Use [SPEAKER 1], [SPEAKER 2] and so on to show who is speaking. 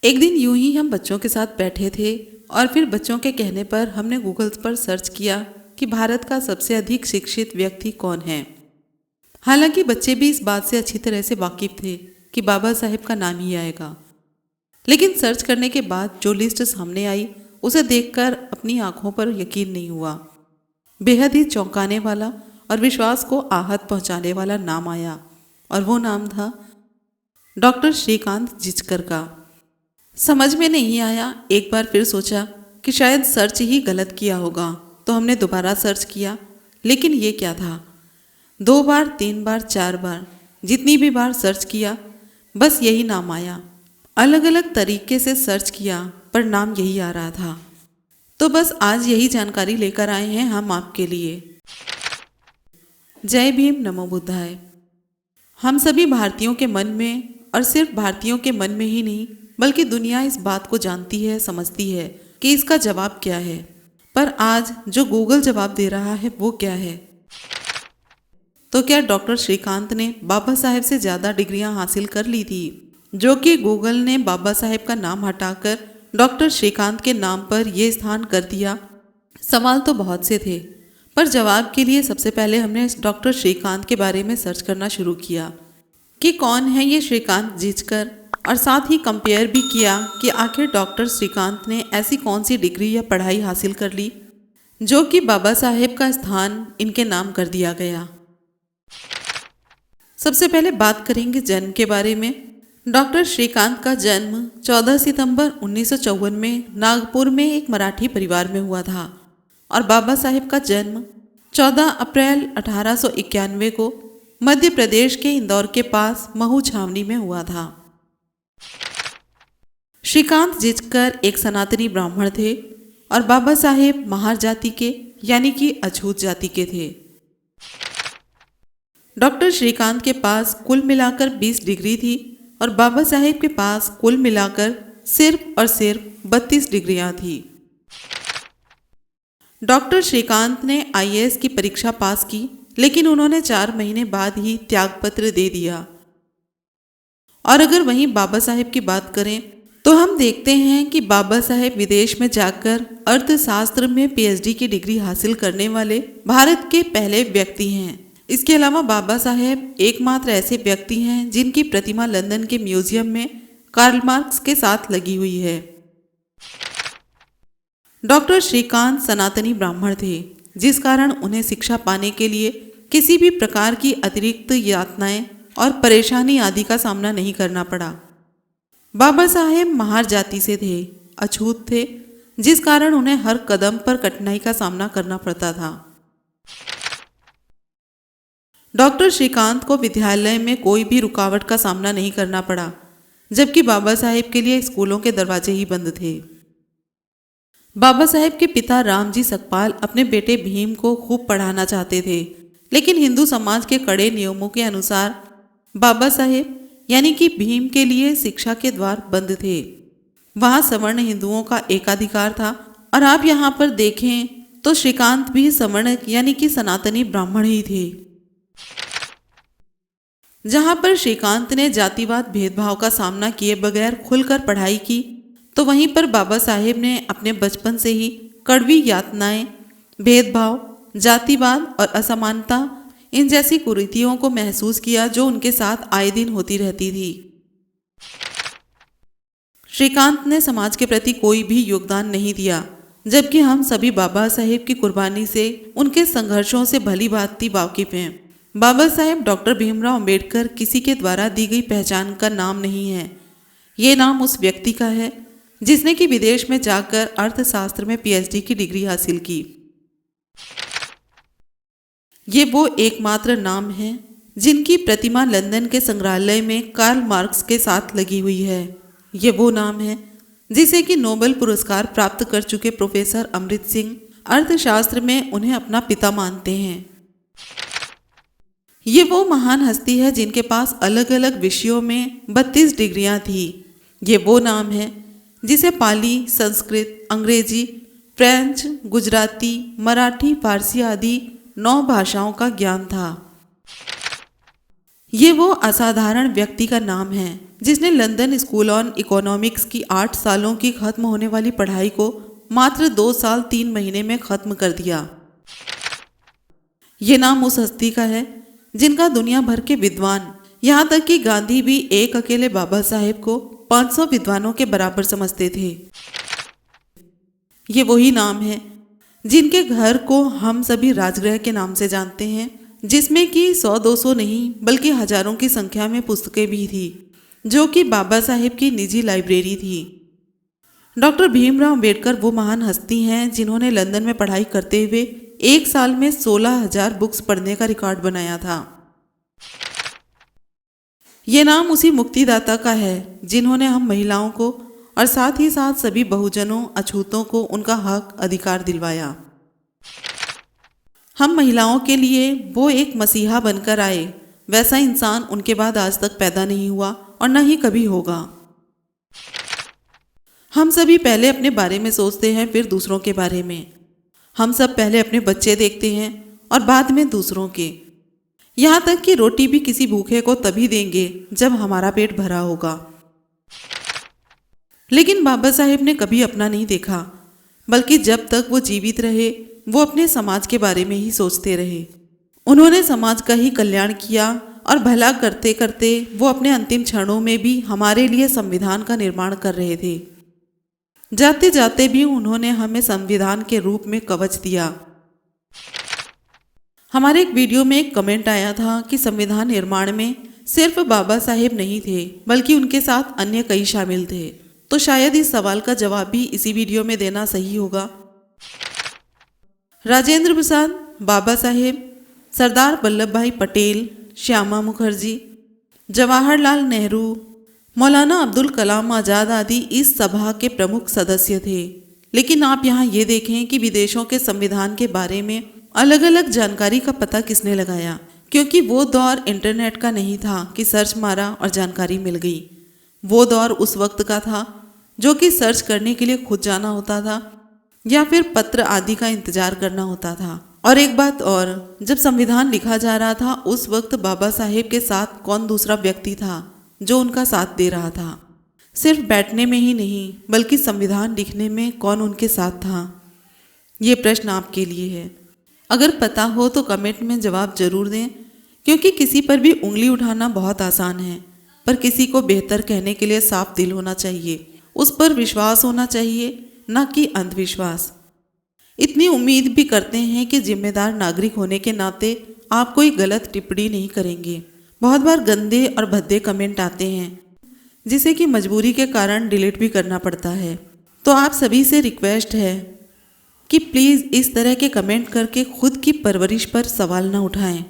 [SPEAKER 1] एक दिन यूं ही हम बच्चों के साथ बैठे थे और फिर बच्चों के कहने पर हमने गूगल पर सर्च किया कि भारत का सबसे अधिक शिक्षित व्यक्ति कौन है। हालांकि बच्चे भी इस बात से अच्छी तरह से वाकिफ थे कि बाबा साहेब का नाम ही आएगा, लेकिन सर्च करने के बाद जो लिस्ट सामने आई उसे देखकर अपनी आंखों पर यकीन नहीं हुआ। बेहद ही चौंकाने वाला और विश्वास को आहत पहुंचाने वाला नाम आया और वो नाम था डॉक्टर श्रीकांत जिचकर का। समझ में नहीं आया। एक बार फिर सोचा कि शायद सर्च ही गलत किया होगा, तो हमने दोबारा सर्च किया, लेकिन ये क्या था। 2 बार, 3 बार, 4 बार, जितनी भी बार सर्च किया बस यही नाम आया। अलग अलग तरीके से सर्च किया पर नाम यही आ रहा था। तो बस आज यही जानकारी लेकर आए हैं हम आपके लिए। जय भीम, नमो बुद्धाय। हम सभी भारतीयों के मन में, और सिर्फ भारतीयों के मन में ही नहीं बल्कि दुनिया इस बात को जानती है, समझती है कि इसका जवाब क्या है। पर आज जो गूगल जवाब दे रहा है वो क्या है? तो क्या डॉक्टर श्रीकांत ने बाबा साहेब से ज़्यादा डिग्रियां हासिल कर ली थी, जो कि गूगल ने बाबा साहेब का नाम हटाकर डॉक्टर श्रीकांत के नाम पर यह स्थान कर दिया? सवाल तो बहुत से थे, पर जवाब के लिए सबसे पहले हमने डॉक्टर श्रीकांत के बारे में सर्च करना शुरू किया कि कौन है ये श्रीकांत जिचकर, और साथ ही कंपेयर भी किया कि आखिर डॉक्टर श्रीकांत ने ऐसी कौन सी डिग्री या पढ़ाई हासिल कर ली जो कि बाबा साहेब का स्थान इनके नाम कर दिया गया। सबसे पहले बात करेंगे जन्म के बारे में। डॉक्टर श्रीकांत का जन्म 14 सितंबर 1954 में नागपुर में एक मराठी परिवार में हुआ था और बाबा साहेब का जन्म 14 अप्रैल 1891 को मध्य प्रदेश के इंदौर के पास महू छावनी में हुआ था। श्रीकांत जिचकर एक सनातनी ब्राह्मण थे और बाबा साहेब महार जाति के यानी कि अछूत जाति के थे। डॉक्टर श्रीकांत के पास कुल मिलाकर 20 डिग्री थी और बाबा साहेब के पास कुल मिलाकर सिर्फ और सिर्फ 32 डिग्रियां थी। डॉक्टर श्रीकांत ने आईएएस की परीक्षा पास की, लेकिन उन्होंने 4 महीने बाद ही त्यागपत्र दे दिया। और अगर वहीं बाबा साहेब की बात करें तो हम देखते हैं कि बाबा साहेब विदेश में जाकर अर्थशास्त्र में पीएचडी की डिग्री हासिल करने वाले भारत के पहले व्यक्ति हैं। इसके अलावा बाबा साहेब एकमात्र ऐसे व्यक्ति हैं जिनकी प्रतिमा लंदन के म्यूजियम में कार्ल मार्क्स के साथ लगी हुई है। डॉक्टर श्रीकांत सनातनी ब्राह्मण थे, जिस कारण उन्हें शिक्षा पाने के लिए किसी भी प्रकार की अतिरिक्त यातनाएं और परेशानी आदि का सामना नहीं करना पड़ा। बाबा साहेब महार जाति से थे, अछूत थे, जिस कारण उन्हें हर कदम पर कठिनाई का सामना करना पड़ता था। डॉक्टर श्रीकांत को विद्यालय में कोई भी रुकावट का सामना नहीं करना पड़ा, जबकि बाबा साहेब के लिए स्कूलों के दरवाजे ही बंद थे। बाबा साहेब के पिता रामजी सकपाल अपने बेटे भीम को खूब पढ़ाना चाहते थे, लेकिन हिंदू समाज के कड़े नियमों के अनुसार बाबा साहेब यानी कि भीम के लिए शिक्षा के द्वार बंद थे। वहां सवर्ण हिंदुओं का एकाधिकार था और आप यहाँ पर देखें तो श्रीकांत भी सवर्ण यानी कि सनातनी ब्राह्मण ही थे। जहां पर श्रीकांत ने जातिवाद भेदभाव का सामना किए बगैर खुलकर पढ़ाई की, तो वहीं पर बाबा साहेब ने अपने बचपन से ही कड़वी यातनाएं, भेदभाव, जातिवाद और असमानता, इन जैसी कुरीतियों को महसूस किया जो उनके साथ आए दिन होती रहती थी। श्रीकांत ने समाज के प्रति कोई भी योगदान नहीं दिया, जबकि हम सभी बाबा साहेब की कुर्बानी से, उनके संघर्षों से भली भांति वाकिफ हैं। बाबा साहेब डॉक्टर भीमराव अंबेडकर किसी के द्वारा दी गई पहचान का नाम नहीं है। ये नाम उस व्यक्ति का है जिसने कि विदेश में जाकर अर्थशास्त्र में पीएचडी की डिग्री हासिल की। ये वो एकमात्र नाम है जिनकी प्रतिमा लंदन के संग्रहालय में कार्ल मार्क्स के साथ लगी हुई है। ये वो नाम है जिसे कि नोबेल पुरस्कार प्राप्त कर चुके प्रोफेसर अमृत सिंह अर्थशास्त्र में उन्हें अपना पिता मानते हैं। ये वो महान हस्ती है जिनके पास अलग अलग विषयों में 32 डिग्रियां थी। ये वो नाम है जिसे पाली, संस्कृत, अंग्रेजी, फ्रेंच, गुजराती, मराठी, फारसी आदि 9 भाषाओं का ज्ञान था। ये वो असाधारण व्यक्ति का नाम है जिसने लंदन स्कूल ऑन इकोनॉमिक्स की 8 सालों की खत्म होने वाली पढ़ाई को मात्र 2 साल 3 महीने में खत्म कर दिया। ये नाम उस हस्ती का है जिनका दुनिया भर के विद्वान, यहाँ तक कि गांधी भी एक अकेले बाबा साहेब को 500 विद्वानों के बराबर समझते थे। ये वही नाम है जिनके घर को हम सभी राजगृह के नाम से जानते हैं, जिसमें कि 100-200 नहीं बल्कि हजारों की संख्या में पुस्तकें भी थी, जो कि बाबा साहेब की निजी लाइब्रेरी थी। डॉक्टर भीमराव अंबेडकर वो महान हस्ती हैं जिन्होंने लंदन में पढ़ाई करते हुए एक साल में 16,000 बुक्स पढ़ने का रिकॉर्ड बनाया था। ये नाम उसी मुक्तिदाता का है जिन्होंने हम महिलाओं को और साथ ही साथ सभी बहुजनों अछूतों को उनका हक अधिकार दिलवाया। हम महिलाओं के लिए वो एक मसीहा बनकर आए, वैसा इंसान उनके बाद आज तक पैदा नहीं हुआ और न ही कभी होगा। हम सभी पहले अपने बारे में सोचते हैं, फिर दूसरों के बारे में। हम सब पहले अपने बच्चे देखते हैं और बाद में दूसरों के। यहाँ तक कि रोटी भी किसी भूखे को तभी देंगे जब हमारा पेट भरा होगा। लेकिन बाबा साहेब ने कभी अपना नहीं देखा, बल्कि जब तक वो जीवित रहे वो अपने समाज के बारे में ही सोचते रहे। उन्होंने समाज का ही कल्याण किया और भला करते करते वो अपने अंतिम क्षणों में भी हमारे लिए संविधान का निर्माण कर रहे थे। जाते जाते भी उन्होंने हमें संविधान के रूप में कवच दिया। हमारे एक वीडियो में एक कमेंट आया था कि संविधान निर्माण में सिर्फ बाबा साहेब नहीं थे बल्कि उनके साथ अन्य कई शामिल थे। तो शायद इस सवाल का जवाब भी इसी वीडियो में देना सही होगा। राजेंद्र प्रसाद, बाबा साहेब, सरदार वल्लभ भाई पटेल, श्यामा मुखर्जी, जवाहरलाल नेहरू, मौलाना अब्दुल कलाम आज़ाद आदि इस सभा के प्रमुख सदस्य थे। लेकिन आप यहाँ ये देखें कि विदेशों के संविधान के बारे में अलग अलग जानकारी का पता किसने लगाया, क्योंकि वो दौर इंटरनेट का नहीं था कि सर्च मारा और जानकारी मिल गई। वो दौर उस वक्त का था जो कि सर्च करने के लिए खुद जाना होता था या फिर पत्र आदि का इंतजार करना होता था। और एक बात और, जब संविधान लिखा जा रहा था उस वक्त बाबा साहेब के साथ कौन दूसरा व्यक्ति था जो उनका साथ दे रहा था। सिर्फ बैठने में ही नहीं बल्कि संविधान लिखने में कौन उनके साथ था, ये प्रश्न आपके लिए है। अगर पता हो तो कमेंट में जवाब जरूर दें, क्योंकि किसी पर भी उंगली उठाना बहुत आसान है, पर किसी को बेहतर कहने के लिए साफ दिल होना चाहिए, उस पर विश्वास होना चाहिए, न कि अंधविश्वास। इतनी उम्मीद भी करते हैं कि जिम्मेदार नागरिक होने के नाते आप कोई गलत टिप्पणी नहीं करेंगे। बहुत बार गंदे और भद्दे कमेंट आते हैं जिसे कि मजबूरी के कारण डिलीट भी करना पड़ता है। तो आप सभी से रिक्वेस्ट है कि प्लीज़ इस तरह के कमेंट करके खुद की परवरिश पर सवाल न उठाएं।